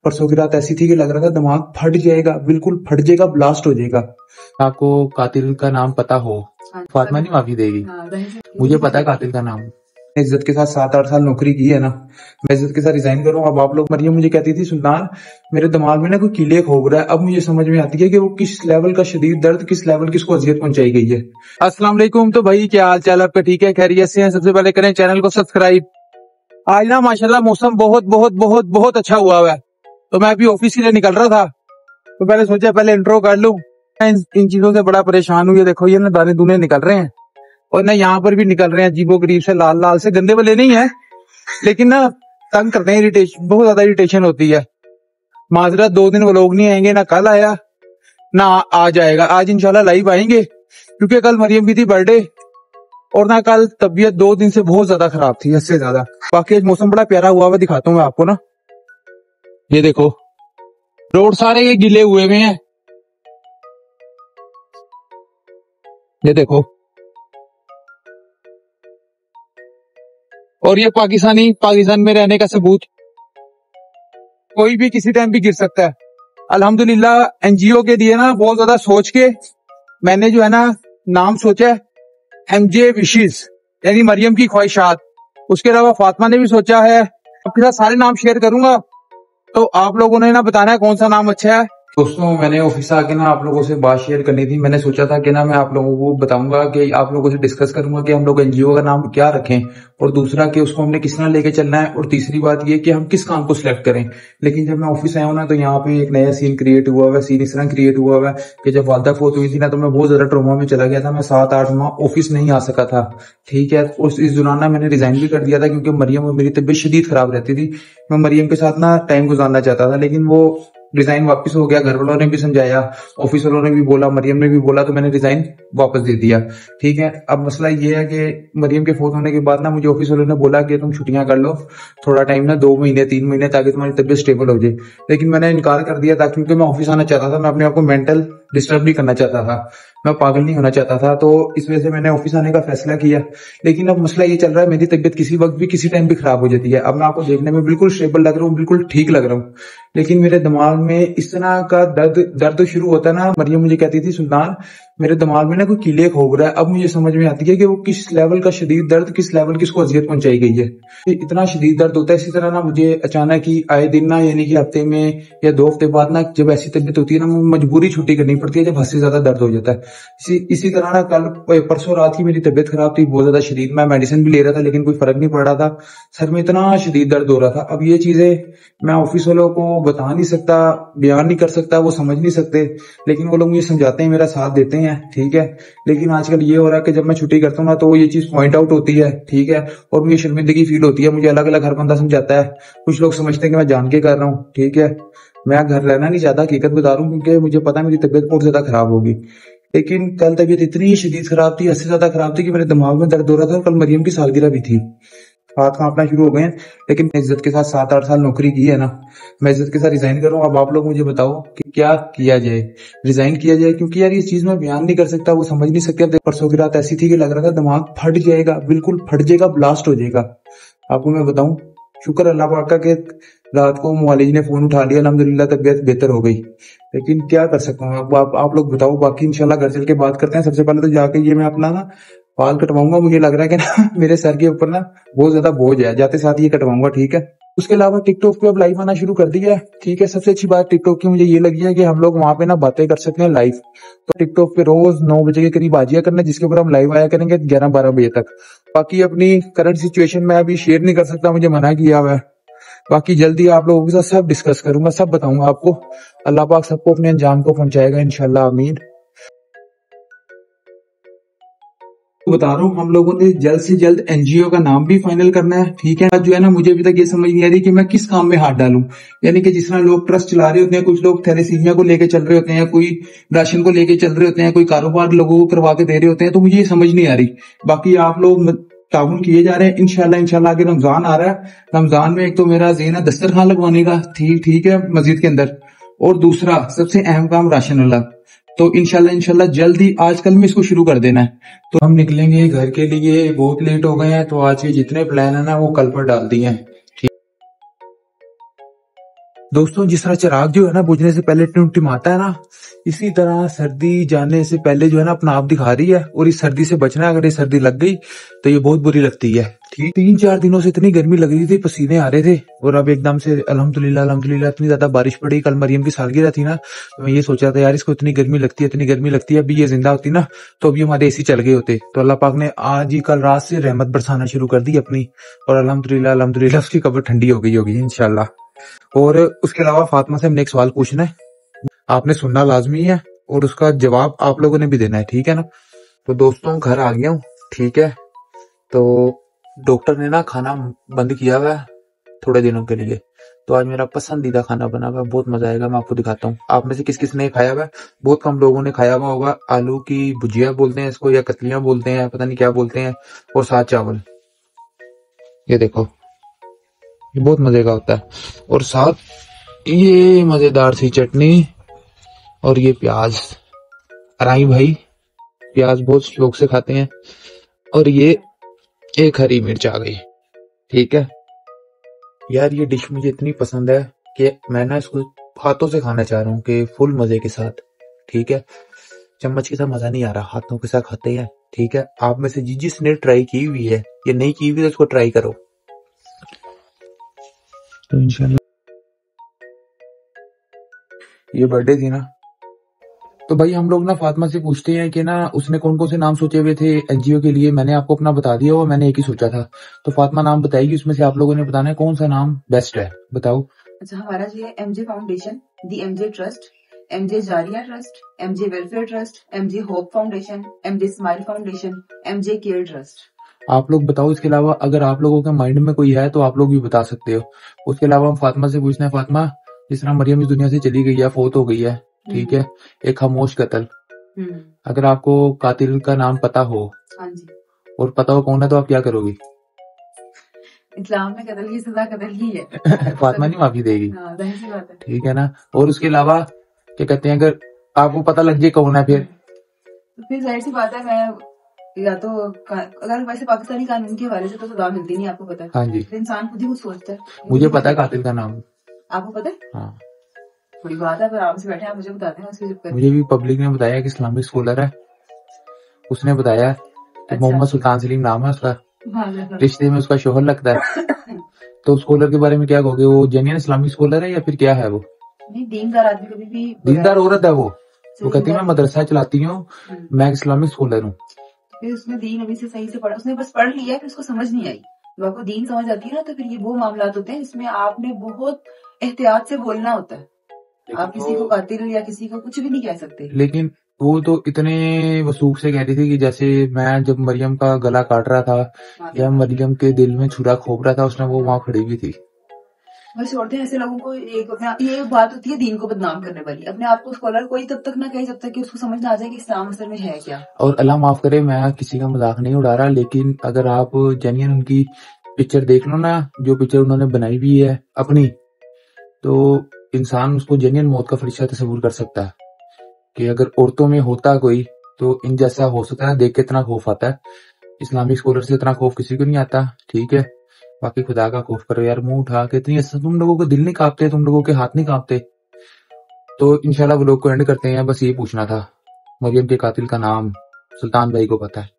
परसों की रात ऐसी थी कि लग रहा था दिमाग फट जाएगा, बिल्कुल फट जाएगा, ब्लास्ट हो जाएगा। आपको कातिल का नाम पता हो? फातिमा नहीं माफी देगी, मुझे पता है कातिल का नाम। इज्जत के साथ 7-8 साल नौकरी की है ना, मैं इज्जत के साथ रिजाइन करूँ। अब आप लोग, मरियम मुझे कहती थी सुल्तान मेरे दिमाग में ना कोई कीले खोग रहा है। अब मुझे समझ में आती है कि वो किस लेवल का शदीद दर्द, किस लेवल की उसको अजियत पहुंचाई गई है। अस्सलाम वालेकुम। तो भाई क्या हाल चाल आपका? ठीक है, खैरियत से हैं? सबसे पहले करें चैनल को सब्सक्राइब। आज ना माशाल्लाह मौसम बहुत बहुत बहुत बहुत अच्छा हुआ है, तो मैं अभी ऑफिस के लिए निकल रहा था, तो मैंने सोचा पहले इंट्रो कर लूं। इन चीजों से बड़ा परेशान हूँ। ये देखो, ये ना दाने दूने निकल रहे हैं, और ना यहाँ पर भी निकल रहे हैं अजीबो गरीब से, लाल लाल से। गंदे वाले नहीं है, लेकिन ना तंग करते हैं, इरिटेशन, बहुत ज्यादा इरिटेशन होती है। माजरत 2 दिन वो लोग नहीं आएंगे, ना कल आया ना आ जाएगा। आज इंशाल्लाह लाइव आएंगे, क्योंकि कल मरियम की थी बर्थडे, और ना कल तबीयत 2 दिन से बहुत ज्यादा खराब थी, इससे ज्यादा। बाकी आज मौसम बड़ा प्यारा हुआ, दिखाता हूँ मैं आपको ना। ये देखो रोड सारे ये गिले हुए हुए हैं, ये देखो। और ये पाकिस्तान में रहने का सबूत, कोई भी किसी टाइम भी गिर सकता है। अल्हम्दुलिल्लाह एनजीओ के दिए ना बहुत ज्यादा सोच के मैंने जो है ना नाम सोचा है एमजे विशेस, यानी मरियम की ख्वाहिशात। उसके अलावा फातिमा ने भी सोचा है। आपके साथ सारे नाम शेयर करूंगा, तो आप लोगों ने ना बताना है कौन सा नाम अच्छा है। दोस्तों मैंने ऑफिस आके ना आप लोगों से बात शेयर करनी थी। मैंने सोचा था कि ना मैं आप लोगों को बताऊंगा, कि आप लोगों से डिस्कस करूंगा कि हम लोग एनजीओ का नाम क्या रखें, और दूसरा कि उसको हमने किस तरह लेके चलना है, और तीसरी बात ये कि हम किस काम को सिलेक्ट करें। लेकिन जब मैं ऑफिस आया हूँ ना, तो यहाँ पे एक नया सीन क्रिएट हुआ हुआ है। सीन इस तरह क्रिएट हुआ हुआ है कि जब वालदा फोत हुई थी ना, तो मैं बहुत ज्यादा ट्रॉमा में चला गया था। मैं 7-8 माह ऑफिस नहीं आ सका था, ठीक है। इस दौरान ना मैंने रिजाइन भी कर दिया था, क्योंकि मरियम और मेरी तबीयत शदीद खराब रहती थी। मैं मरियम के साथ ना टाइम गुजारना चाहता था, लेकिन वो रिजाइन वापस हो गया। घर वालों ने भी समझाया, ऑफिस वालों ने भी बोला, मरियम ने भी बोला, तो मैंने रिजाइन वापस दे दिया, ठीक है। अब मसला ये है कि मरियम के फोन होने के बाद ना मुझे ऑफिस वालों ने बोला कि तुम छुट्टियां कर लो थोड़ा टाइम ना, 2 महीने 3 महीने, ताकि तुम्हारी तबीयत स्टेबल हो जाए। लेकिन मैंने इनकार कर दिया था, क्योंकि मैं ऑफिस आना चाहता था। मैं अपने आप को मेंटल डिस्टर्ब नहीं करना चाहता था, मैं पागल नहीं होना चाहता था, तो इस वजह से मैंने ऑफिस आने का फैसला किया। लेकिन अब मसला ये चल रहा है, मेरी तबीयत किसी वक्त भी किसी टाइम भी खराब हो जाती है। अब मैं आपको देखने में बिल्कुल स्टेबल लग रहा हूँ, बिल्कुल ठीक लग रहा हूँ, लेकिन मेरे दिमाग में इस तरह का दर्द शुरू होता है ना। मरियम मुझे कहती थी सुल्तान मेरे दिमाग में ना कोई कीले खोग रहा है। अब मुझे समझ में आती है कि वो किस लेवल का शदीद दर्द, किस लेवल की उसको अजियत पहुंचाई गई है। इतना शदीद दर्द होता है। इसी तरह ना मुझे अचानक ही आए दिन ना, यानी कि हफ्ते में या 2 हफ्ते बाद ना, जब ऐसी तबीयत होती है ना, मुझे मजबूरी छुट्टी करनी पड़ती है, जब हद से ज्यादा दर्द हो जाता है। इसी तरह ना कल परसों रात ही मेरी तबीयत खराब थी, बहुत ज्यादा शदीद। मैं मेडिसिन भी ले रहा था, लेकिन कोई फर्क नहीं पड़ रहा था। सर में इतना शदीद दर्द हो रहा था। अब ये चीजें मैं ऑफिस वालों को बता नहीं सकता, बयान नहीं कर सकता, वो समझ नहीं सकते, लेकिन वो लोग मुझे समझाते हैं, मेरा साथ देते हैं, ठीक है। लेकिन आजकल ये हो रहा है कि जब मैं छुट्टी करता हूँ ना, तो ये चीज पॉइंट आउट होती है, ठीक है, और मुझे शर्मिंदगी फील होती है। मुझे अलग अलग हर बंदा समझाता है, कुछ लोग समझते हैं कि मैं जान के कर रहा हूँ, ठीक है। मैं घर रहना नहीं चाहता, हकीकत बता रहा हूँ, क्योंकि मुझे पता है मेरी तबीयत बहुत ज्यादा खराब होगी। लेकिन कल तबीयत इतनी शदीद खराब थी, इससे ज्यादा खराब थी कि मेरे दिमाग में दर्द हो रहा था। और कल मरियम की सालगिरह भी थी, हाथ कांपना शुरू हो गए हैं। लेकिन इज्जत के साथ 7-8 साल नौकरी की है ना, मैं इज्जत के साथ रिजाइन कर रहा हूँ। अब आप लोग मुझे बताओ कि क्या किया जाए, रिजाइन किया जाए? क्योंकि यार ये चीज मैं बयान नहीं कर सकता, वो समझ नहीं सकते। अब परसों की रात ऐसी थी कि लग रहा था दिमाग फट जाएगा, बिल्कुल फट जाएगा, ब्लास्ट हो जाएगा। आपको मैं बताऊं, शुक्र अल्लाह पाक का कि रात को मुआलिज ने फोन उठा लिया, अल्हम्दुलिल्लाह तबीयत बेहतर हो गई। लेकिन क्या कर सकता हूँ, आप लोग बताओ। बाकी इंशाल्लाह घर चल के बात करते हैं। सबसे पहले तो जाके ये मैं अपना ना बाल कटवाऊंगा। मुझे लग रहा है कि ना मेरे सर के ऊपर ना बहुत ज्यादा बोझ है, जाते साथ ये कटवाऊंगा, ठीक है। उसके अलावा टिकटॉक पे अब लाइव आना शुरू कर दिया है, ठीक है। सबसे अच्छी बात टिकटॉक की मुझे ये लगी है कि हम लोग वहां पे ना बातें कर सकते हैं लाइव। तो टिकटॉक पे रोज 9 बजे के करीब आजिया करना, जिसके ऊपर हम लाइव आया करेंगे 11-12 बजे तक। बाकी अपनी करंट सिचुएशन में अभी शेयर नहीं कर सकता, मुझे मना किया हुआ है। बाकी जल्दी आप लोगों के साथ सब डिस्कस करूंगा, सब बताऊंगा आपको। अल्लाह पाक सबको अपने अंजाम को पहुंचाएगा इंशाल्लाह, आमीन। बता रहा हूँ, हम लोगों ने जल्द से जल्द एनजीओ का नाम भी फाइनल करना है, ठीक है। जो है ना, मुझे अभी तक ये समझ नहीं आ रही कि मैं किस काम में हाथ डालूं। यानी कि जिस तरह लोग ट्रस्ट चला रहे होते हैं, कुछ लोग थैलेसीमिया को लेके चल रहे होते हैं, कोई राशन को लेके चल रहे होते हैं, कोई कारोबार लोगों को करवा के दे रहे होते हैं, तो मुझे ये समझ नहीं आ रही। बाकी आप लोग ताउन किए जा रहे हैं, इंशाल्लाह आगे रमजान आ रहा है। रमजान में एक तो मेरा ज़हन है दस्तरखान लगवाने का, ठीक है, मस्जिद के अंदर, और दूसरा सबसे अहम काम राशन वाला। तो इंशाल्लाह जल्द ही आज कल में इसको शुरू कर देना है। तो हम निकलेंगे घर के लिए, बहुत लेट हो गए हैं, तो आज के जितने प्लान है ना वो कल पर डाल दिए हैं। دوستوں جس طرح چراغ جو ہے نا بجھنے سے پہلے ٹمٹماتا ہے نا، اسی طرح سردی جانے سے پہلے جو ہے نا اپنا آپ دکھا رہی ہے، اور اس سردی سے بچنا ہے۔ اگر یہ سردی لگ گئی تو یہ بہت بری لگتی ہے۔ ٹھیک 3-4 دنوں سے اتنی گرمی لگ رہی تھی، پسینے آ رہے تھے، اور اب ایک دم سے الحمدللہ اتنی زیادہ بارش پڑی۔ کل مریم کی سالگرہ تھی نا، تو میں یہ سوچا تھا یار اس کو اتنی گرمی لگتی ہے، ابھی یہ زندہ ہوتی نا تو ابھی ہمارے اے سی چل گئے ہوتے۔ تو اللہ پاک نے آج ہی کل رات سے رحمت برسانا شروع کر دی اپنی، اور الحمدللہ اس کی قبر ٹھنڈی ہو گئی ہوگی انشاءاللہ۔ اور اس کے علاوہ فاطمہ سے ہم نے ایک سوال پوچھنا ہے، آپ نے سننا لازمی ہے، اور اس کا جواب آپ لوگوں نے بھی دینا ہے، ٹھیک ہے نا؟ تو دوستوں گھر آ گیا ہوں، ٹھیک ہے؟ تو ڈاکٹر نے نا کھانا بند کیا ہوا ہے تھوڑے دنوں کے لیے، تو آج میرا پسندیدہ کھانا بنا ہوا ہے، بہت مزہ آئے گا، میں آپ کو دکھاتا ہوں۔ آپ میں سے کس کس نے کھایا ہوا ہے؟ بہت کم لوگوں نے کھایا ہوا ہوگا۔ آلو کی بھجیا بولتے ہیں اس کو، یا کتلیاں بولتے ہیں، پتہ نہیں کیا بولتے ہیں، اور ساتھ چاول۔ یہ دیکھو، یہ بہت مزے کا ہوتا ہے، اور ساتھ یہ مزیدار سی چٹنی، اور یہ پیاز۔ ارائی بھائی پیاز بہت شوق سے کھاتے ہیں، اور یہ ایک ہری مرچ آ گئی، ٹھیک ہے یار۔ یہ ڈش مجھے اتنی پسند ہے کہ میں نا اس کو ہاتھوں سے کھانا چاہ رہا ہوں، کہ فل مزے کے ساتھ، ٹھیک ہے؟ چمچ کے ساتھ مزہ نہیں آ رہا، ہاتھوں کے ساتھ کھاتے ہیں، ٹھیک ہے؟ آپ میں سے جس نے ٹرائی کی ہوئی ہے یا نہیں کی ہوئی ہے اس کو ٹرائی کرو۔ تو انشاءاللہ یہ برتھ ڈے تھی نا، تو بھائی ہم لوگ نا فاطمہ سے پوچھتے ہیں کہ نا اس نے کون کون سے نام سوچے ہوئے تھے این جی او کے لیے۔ میں نے آپ کو اپنا بتا دیا ہوا، میں نے ایک ہی سوچا تھا، تو فاطمہ نام بتائے گی، اس میں سے آپ لوگوں نے بتانا ہے کون سا نام بیسٹ ہے، بتاؤ۔ اچھا، ہمارا جو ہے M J foundation, the M J trust, M J Jariya trust, M J welfare trust, M J hope foundation, M J smile foundation, M J care trust. آپ لوگ بتاؤ، اس کے علاوہ اگر آپ لوگوں کے مائنڈ میں کوئی ہے تو آپ لوگ بھی بتا سکتے ہو۔ اس کے علاوہ ہم فاطمہ سے پوچھنا ہے، فاطمہ جس طرح مریم اس دنیا سے چلی گئی ہے، فوت ہو گئی ہے، ٹھیک ہے، ایک خاموش قتل، اگر آپ کو قاتل کا نام پتا ہو اور پتا ہو کون ہے تو آپ کیا کرو گی؟ اسلام میں قتل کی سزا قتل ہی ہے، فاطمہ نہیں معافی دے گی، ظاہر سی بات ہے، ٹھیک ہے نا؟ اور اس کے علاوہ کیا کہتے ہیں، اگر آپ کو پتا لگ جائے کون ہے پھر ظاہر سی بات ہے، میں یا تو اگر ویسے پاکستانی قانون کے حوالے سے تو سزا ملتی نہیں، آپ کو پتا ہے؟ ہاں جی، انسان خود ہی خود سوچتا ہے۔ مجھے پتا ہے قاتل کا نام، آپ کو پتا ہے؟ ہاں بڑی بات ہے، آرام سے بیٹھے آپ مجھے بتاتے ہیں، اس کے چکر مجھے بھی پبلک نے بتایا کہ اسلامک اسکالر ہے، اس نے بتایا کہ محمد سلطان سلیم نام ہے اس کا، رشتے میں اس کا شوہر لگتا ہے۔ تو اسکالر کے بارے میں کیا کہو گے؟ وہ جینین اسلامک اسکالر ہے یا پھر کیا ہے؟ وہ دیندار آدمی کبھی بھی دیندار عورت ہے، وہ کہتی ہے میں مدرسہ چلاتی ہوں، میں ایک اسلامک اسکالر ہوں۔ پھر اس نے دین ابھی سے صحیح سے پڑھا، اس نے بس پڑھ لیا، پھر اس کو سمجھ نہیں آئی۔ جب آپ کو دین سمجھ آتی ہے نا، تو پھر یہ وہ معاملات ہوتے ہیں جس میں آپ نے بہت احتیاط سے بولنا ہوتا ہے۔ آپ کسی کو قاتل یا کسی کو کچھ بھی نہیں کہہ سکتے۔ لیکن وہ تو اتنے وثوق سے کہہ رہی تھی کہ جیسے میں جب مریم کا گلا کاٹ رہا تھا یا مریم کے دل میں چھرا کھوپ رہا تھا، اس نے وہ وہاں کھڑی ہوئی تھی۔ بس عورتیں ایسے لوگوں کو یہ بات ہوتی ہے دین کو بدنام کرنے والی، اپنے آپ کو اسکالر کوئی تب تک نہ کہے جب تک کہ اس کو سمجھ نہ آ جائے کہ اسلام اصل میں ہے کیا۔ اور اللہ معاف کرے، میں کسی کا مذاق نہیں اڑا رہا، لیکن اگر آپ جینین ان کی پکچر دیکھ لو نا، جو پکچر انہوں نے بنائی بھی ہے اپنی، تو انسان اس کو جینین موت کا فرشتہ تصور کر سکتا ہے کہ اگر عورتوں میں ہوتا کوئی تو ان جیسا ہو سکتا ہے۔ دیکھ کے اتنا خوف آتا ہے، اسلامک اسکالر سے اتنا خوف کسی کو نہیں آتا، ٹھیک ہے؟ باقی خدا کا خوف کرو یار، منہ اٹھا کے اتنی تم لوگوں کو دل نہیں کانپتے، تم لوگوں کے ہاتھ نہیں کانپتے؟ تو انشاءاللہ وہ لوگ کو اینڈ کرتے ہیں، بس یہ پوچھنا تھا، مریم کے قاتل کا نام سلطان بھائی کو پتا ہے؟